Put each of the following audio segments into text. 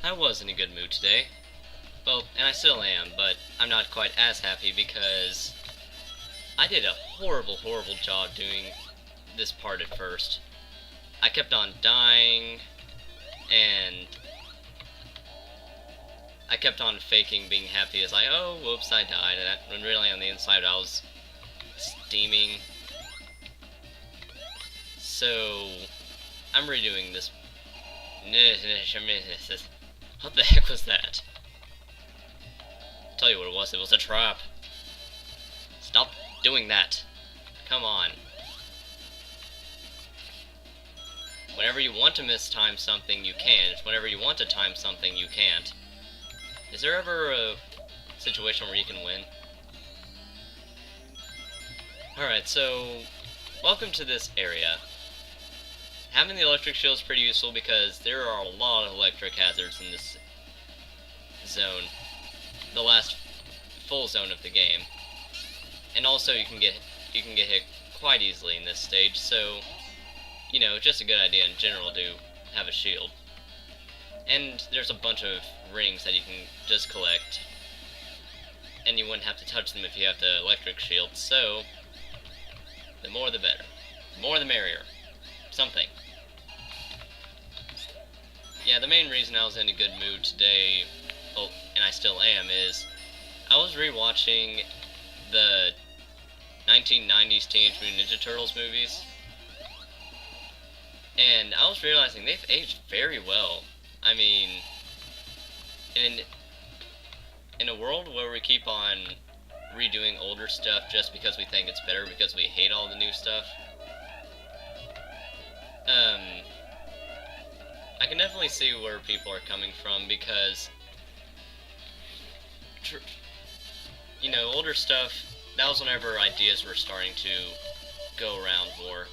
I was in a good mood today. Well, and I still am, but I'm not quite as happy because I did a horrible job doing this part at first. I kept on dying, and I kept on faking being happy as oh, whoops, I died, when really on the inside I was steaming. So, I'm redoing this. What the heck was that? I'll tell you what it was a trap. Stop doing that. Come on. Whenever you want to mistime something, you can. Whenever you want to time something, you can't. Is there ever a situation where you can win? Alright, so welcome to this area. Having the electric shield is pretty useful because there are a lot of electric hazards in this zone. The last full zone of the game. And also you can get hit quite easily in this stage, so you know, just a good idea in general to have a shield. And there's a bunch of rings that you can just collect. And you wouldn't have to touch them if you have the electric shield, so the more the better. The more the merrier. Something. Yeah, the main reason I was in a good mood today, well, and I still am, is I was rewatching the 1990s Teenage Mutant Ninja Turtles movies, and I was realizing they've aged very well. I mean, in a world where we keep on redoing older stuff just because we think it's better because we hate all the new stuff, I can definitely see where people are coming from because, you know, older stuff, that was whenever ideas were starting to go around more.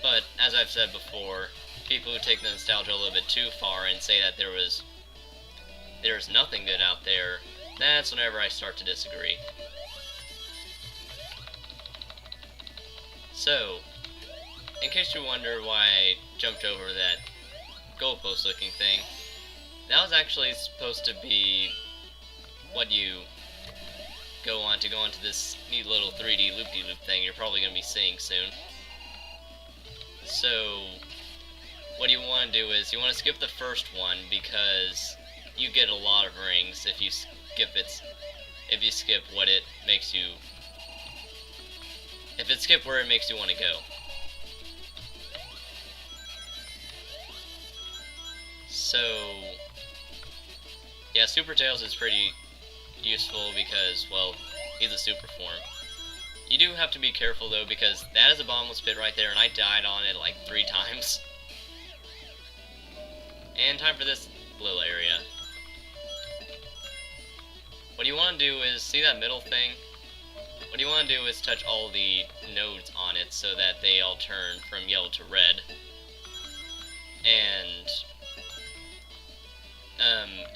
But, as I've said before, people who take the nostalgia a little bit too far and say that there's nothing good out there, that's whenever I start to disagree. So, in case you wonder why I jumped over that goalpost looking thing, that was actually supposed to be what you go onto this neat little 3D loop-de-loop thing you're probably going to be seeing soon. So, what you want to do is you want to skip the first one because you get a lot of rings if you skip what it makes you, if it skip where it makes you want to go. So, yeah, Super Tails is pretty useful because, well, he's a super form. You do have to be careful though because that is a bottomless pit right there and I died on it like 3 times. And time for this little area. What you want to do is, see that middle thing? What you want to do is touch all the nodes on it so that they all turn from yellow to red. And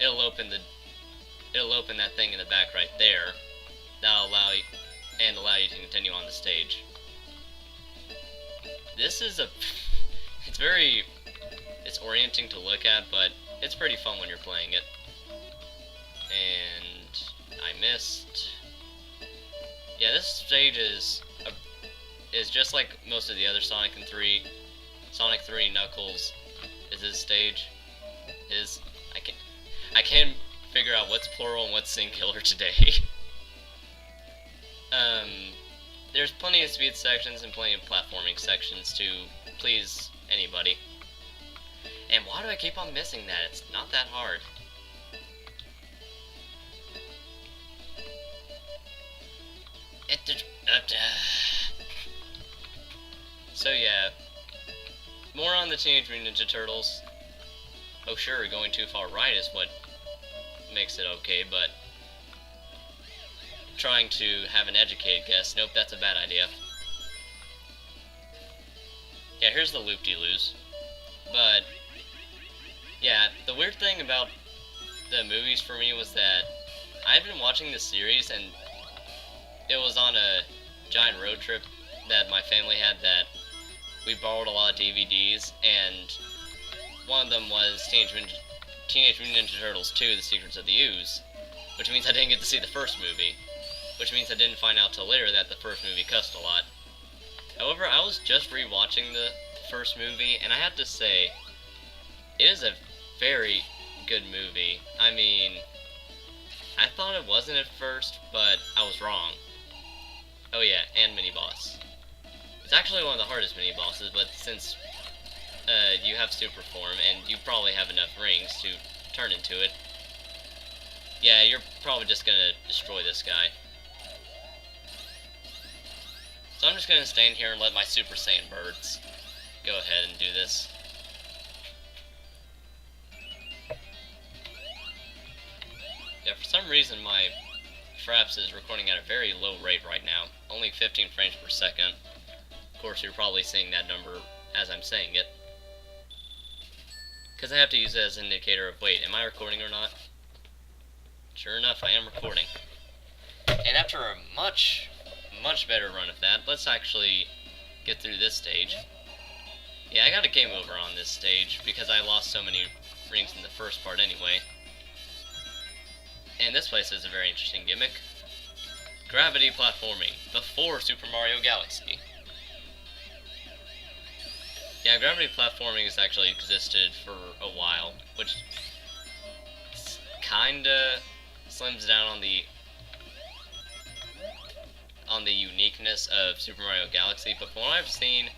it'll open that thing in the back right there. That'll allow you to continue on the stage. This is it's orienting to look at, but it's pretty fun when you're playing it. And I missed. Yeah, this stage is just like most of the other Sonic 3 Knuckles is this stage. I can't figure out what's plural and what's singular today. There's plenty of speed sections and plenty of platforming sections to please anybody. And why do I keep on missing that? It's not that hard. So yeah, more on the Teenage Mutant Ninja Turtles. Oh sure, going too far right is what makes it okay, but trying to have an educated guess, nope, that's a bad idea. Yeah, here's the loop-de-loos. But, yeah, the weird thing about the movies for me was that I've been watching the series, and it was on a giant road trip that my family had that we borrowed a lot of DVDs, and one of them was Teenage Mutant Ninja Turtles 2: The Secrets of the Ooze, which means I didn't get to see the first movie, which means I didn't find out till later that the first movie cussed a lot. However, I was just rewatching the first movie, and I have to say, it is a very good movie. I mean, I thought it wasn't at first, but I was wrong. Oh yeah, and mini-boss. It's actually one of the hardest mini-bosses, but since you have super form, and you probably have enough rings to turn into it, yeah, you're probably just gonna destroy this guy. So I'm just gonna stand here and let my Super Saiyan birds go ahead and do this. Yeah, for some reason my Fraps is recording at a very low rate right now, only 15 frames per second. Of course, you're probably seeing that number as I'm saying it, because I have to use it as an indicator of, wait, am I recording or not? Sure enough, I am recording. And after a much better run of that, let's actually get through this stage. Yeah, I got a game over on this stage because I lost so many rings in the first part anyway. And this place is a very interesting gimmick. Gravity platforming before Super Mario Galaxy. Yeah, gravity platforming has actually existed for a while, which kinda slims down on the uniqueness of Super Mario Galaxy, but from what I've seen,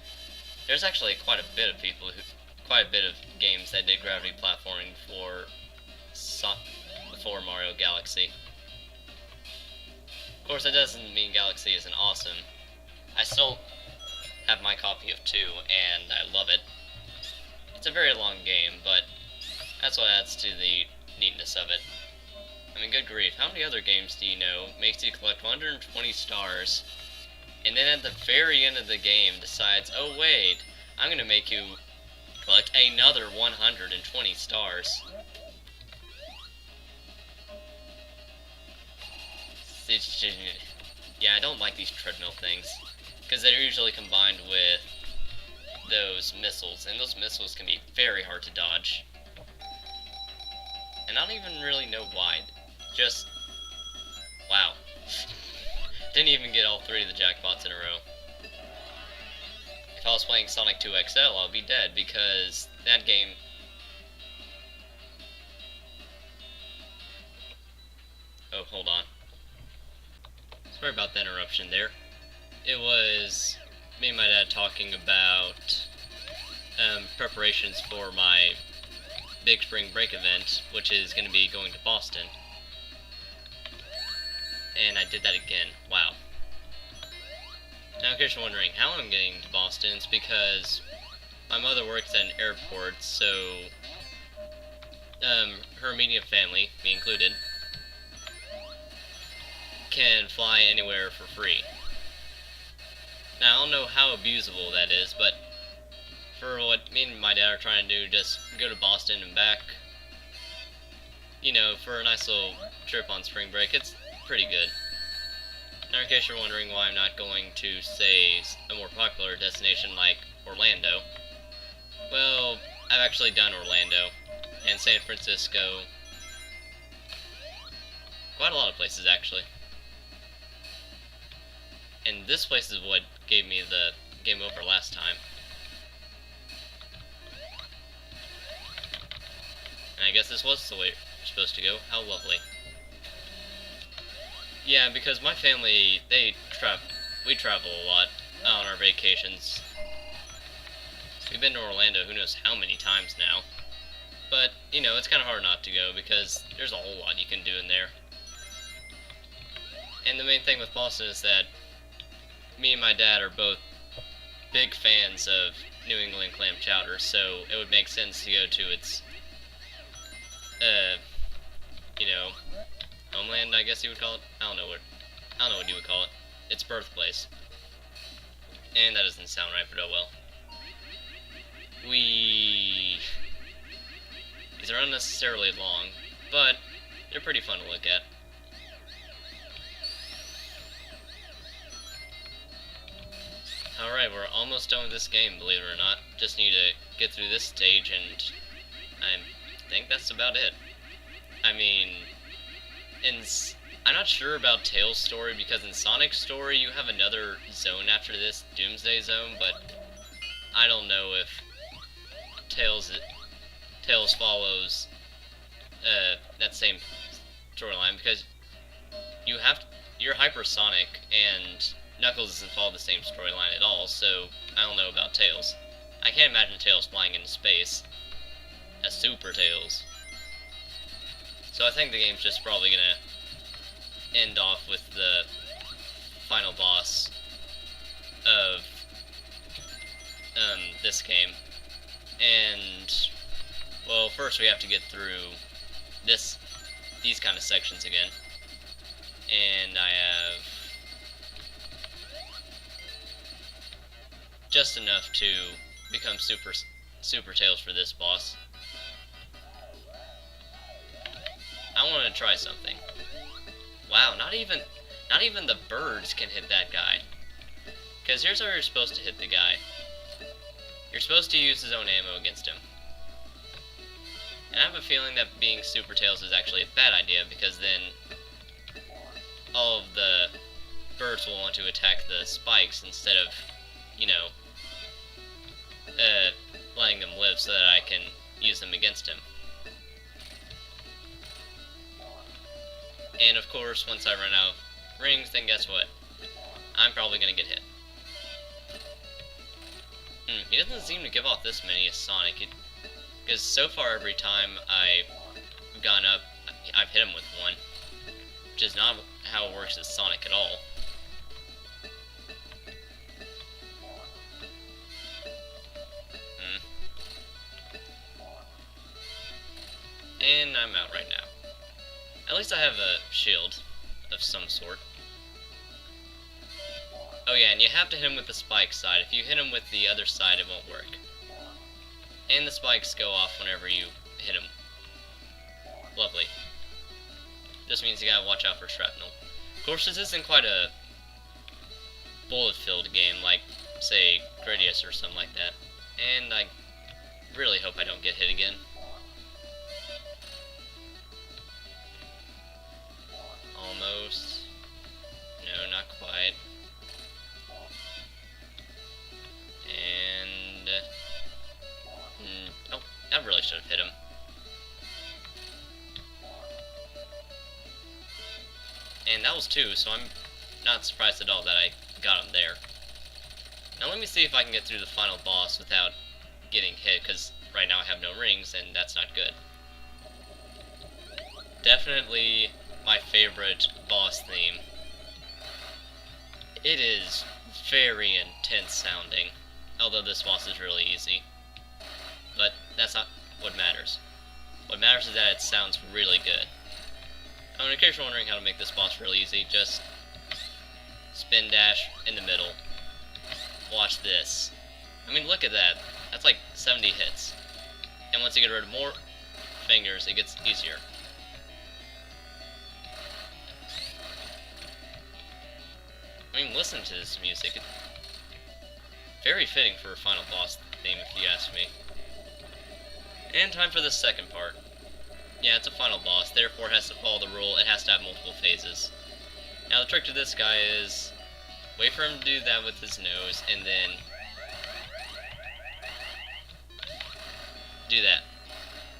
there's actually quite a bit of games that did gravity platforming before Mario Galaxy. Of course, that doesn't mean Galaxy isn't awesome. I still have my copy of 2, and I love it. It's a very long game, but that's what adds to the neatness of it. I mean, good grief, how many other games do you know makes you collect 120 stars, and then at the very end of the game decides, oh wait, I'm gonna make you collect another 120 stars. Yeah, I don't like these treadmill things, because they're usually combined with those missiles, and those missiles can be very hard to dodge. And I don't even really know why. Just, wow. Didn't even get all 3 of the jackpots in a row. If I was playing Sonic 2 XL, I'd be dead, because that game... Oh, hold on. Sorry about the interruption there. It was me and my dad talking about preparations for my big spring break event, which is going to be going to Boston. And I did that again. Wow. Now in case you're wondering how I'm getting to Boston, it's because my mother works at an airport, so her immediate family, me included, can fly anywhere for free. Now, I don't know how abusable that is, but for what me and my dad are trying to do, just go to Boston and back, you know, for a nice little trip on spring break, it's pretty good. Now, in case you're wondering why I'm not going to, say, a more popular destination like Orlando, well, I've actually done Orlando, and San Francisco, quite a lot of places, actually. And this place is what gave me the game over last time. And I guess this was the way we're supposed to go. How lovely. Yeah, because my family, we travel a lot on our vacations. We've been to Orlando who knows how many times now. But, you know, it's kind of hard not to go because there's a whole lot you can do in there. And the main thing with Boston is that me and my dad are both big fans of New England clam chowder, so it would make sense to go to its, you know, homeland, I guess you would call it. I don't know what you would call it. Its birthplace. And that doesn't sound right, but oh well. These are unnecessarily long, but they're pretty fun to look at. Alright, we're almost done with this game, believe it or not. Just need to get through this stage, and I'm think that's about it. I mean, I'm not sure about Tails' story, because in Sonic's story you have another zone after this, Doomsday Zone, but I don't know if Tails follows that same storyline, because you're hypersonic and Knuckles doesn't follow the same storyline at all, so I don't know about Tails. I can't imagine Tails flying into space as Super Tails. So I think the game's just probably gonna end off with the final boss of this game. And well, first we have to get through these kind of sections again. And I have just enough to become Super Tails for this boss. I want to try something. Wow, not even the birds can hit that guy. Because here's how you're supposed to hit the guy. You're supposed to use his own ammo against him. And I have a feeling that being Super Tails is actually a bad idea, because then all of the birds will want to attack the spikes instead of, you know, letting them live so that I can use them against him. And of course, once I run out of rings, then guess what? I'm probably gonna get hit. He doesn't seem to give off this many as Sonic, because so far every time I've gone up, I've hit him with one, which is not how it works as Sonic at all. And I'm out right now. At least I have a shield of some sort. Oh yeah, and you have to hit him with the spike side. If you hit him with the other side, it won't work. And the spikes go off whenever you hit him. Lovely. Just means you gotta watch out for shrapnel. Of course, this isn't quite a bullet-filled game like, say, Gradius or something like that. And I really hope I don't get hit again. Almost. No, not quite. And oh, I really should have hit him. And that was 2, so I'm not surprised at all that I got him there. Now let me see if I can get through the final boss without getting hit, because right now I have no rings, and that's not good. Definitely my favorite boss theme. It is very intense sounding, although this boss is really easy. But that's not what matters. What matters is that it sounds really good. In case you're wondering how to make this boss really easy, just spin dash in the middle. Watch this. I mean, look at that. That's like 70 hits. And once you get rid of more fingers, it gets easier. I mean, listen to this music. It's very fitting for a final boss theme, if you ask me. And time for the second part. Yeah, it's a final boss, therefore it has to follow the rule, it has to have multiple phases. Now the trick to this guy is, wait for him to do that with his nose, and then do that.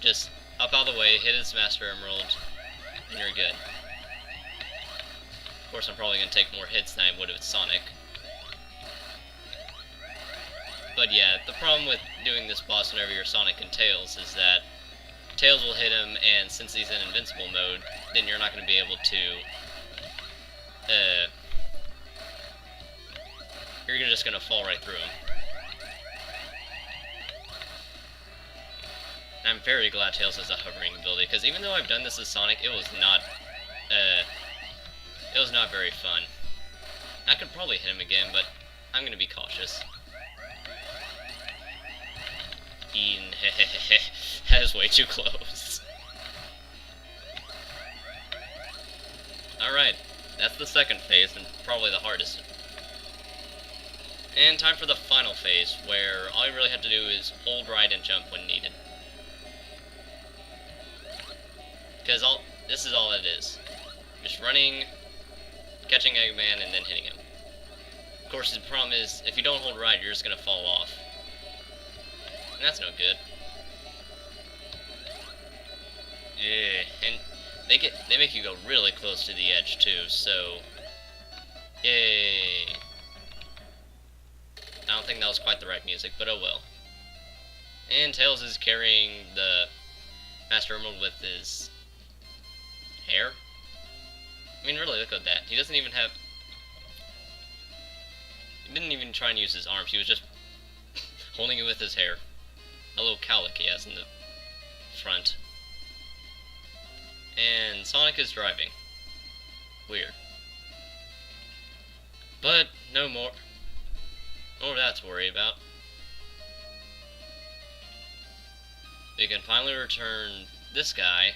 Just up out of the way, hit his Master Emerald, and you're good. Of course, I'm probably going to take more hits than I would with Sonic. But yeah, the problem with doing this boss whenever you're Sonic and Tails is that Tails will hit him, and since he's in invincible mode, then you're not going to be able to, you're just going to fall right through him. And I'm very glad Tails has a hovering ability, because even though I've done this as Sonic, it was not very fun. I could probably hit him again, but I'm going to be cautious. That is way too close. Alright, that's the second phase, and probably the hardest. And time for the final phase, where all you really have to do is hold right and jump when needed. Because this is all it is. Just running, catching Eggman, and then hitting him. Of course, the problem is, if you don't hold right, you're just gonna fall off. And that's no good. Yeah, and they make you go really close to the edge too, so yay. I don't think that was quite the right music, but oh well. And Tails is carrying the Master Emerald with his hair. I mean, really, look at that. He doesn't even have... He didn't even try and use his arms. He was just holding it with his hair. A little cowlick he has in the front. And Sonic is driving. Weird. But no more of that to worry about. We can finally return this guy,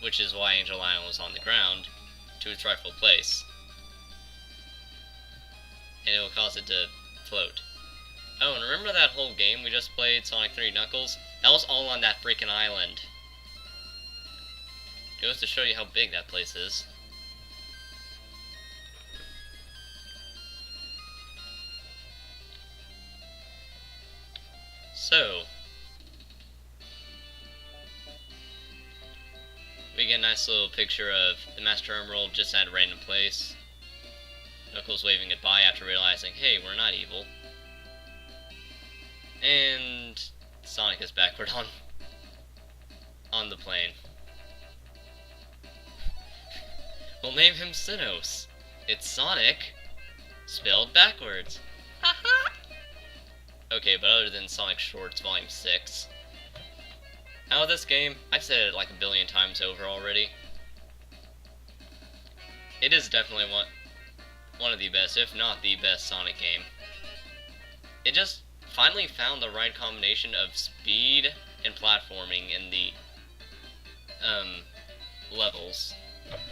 which is why Angel Island was on the ground, to its rightful place. And it will cause it to float. Oh, and remember that whole game we just played, Sonic 3 Knuckles? That was all on that freaking island. Goes to show you how big that place is. So, we get a nice little picture of the Master Emerald just at a random place. Knuckles waving goodbye after realizing, hey, we're not evil. And Sonic is backward on the plane. We'll name him Sinnoh. It's Sonic, spelled backwards. Haha! Okay, but other than Sonic Shorts Volume 6. How about this game? I've said it like a billion times over already. It is definitely one of the best, if not the best Sonic game. It just finally found the right combination of speed and platforming in the levels,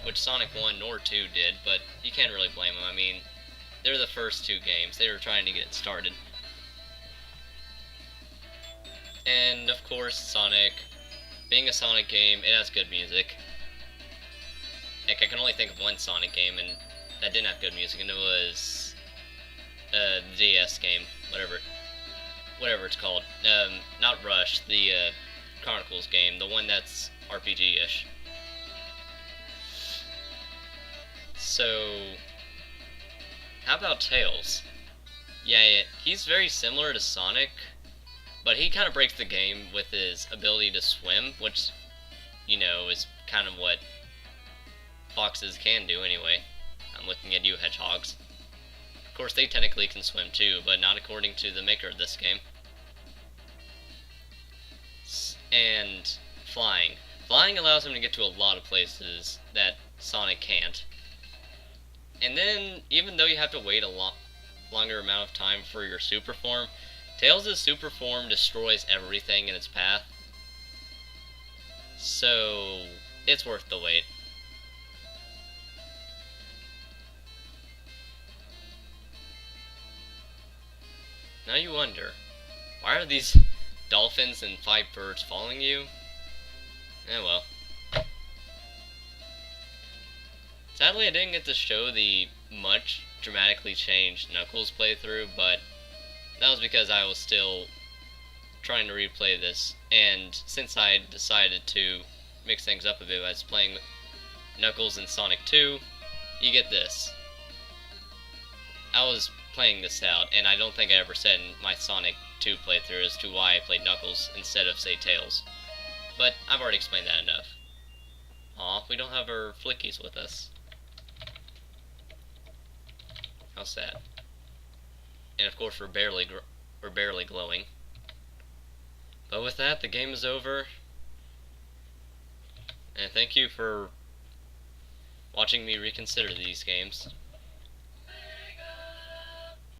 which Sonic 1 nor 2 did, but you can't really blame them. I mean, they're the first two games. They were trying to get it started. And, of course, Sonic, being a Sonic game, it has good music. Heck, I can only think of one Sonic game and that didn't have good music, and it was the DS game, whatever it's called. Not Rush, the Chronicles game, the one that's RPG-ish. So, how about Tails? Yeah, he's very similar to Sonic, but he kind of breaks the game with his ability to swim, which, you know, is kind of what foxes can do anyway. I'm looking at you, hedgehogs. Of course, they technically can swim too, but not according to the maker of this game. And flying. Flying allows him to get to a lot of places that Sonic can't. And then, even though you have to wait a longer amount of time for your super form, Tails' super form destroys everything in its path. So, it's worth the wait. Now you wonder, why are these dolphins and 5 birds following you? Eh well. Sadly, I didn't get to show the much dramatically changed Knuckles playthrough, but that was because I was still trying to replay this, and since I decided to mix things up a bit, I was playing Knuckles and Sonic 2, you get this. I was playing this out, and I don't think I ever said in my Sonic 2 playthrough as to why I played Knuckles instead of, say, Tails. But I've already explained that enough. Aw, we don't have our flickies with us. How sad. And of course we're barely glowing. But with that, the game is over. And thank you for watching me reconsider these games.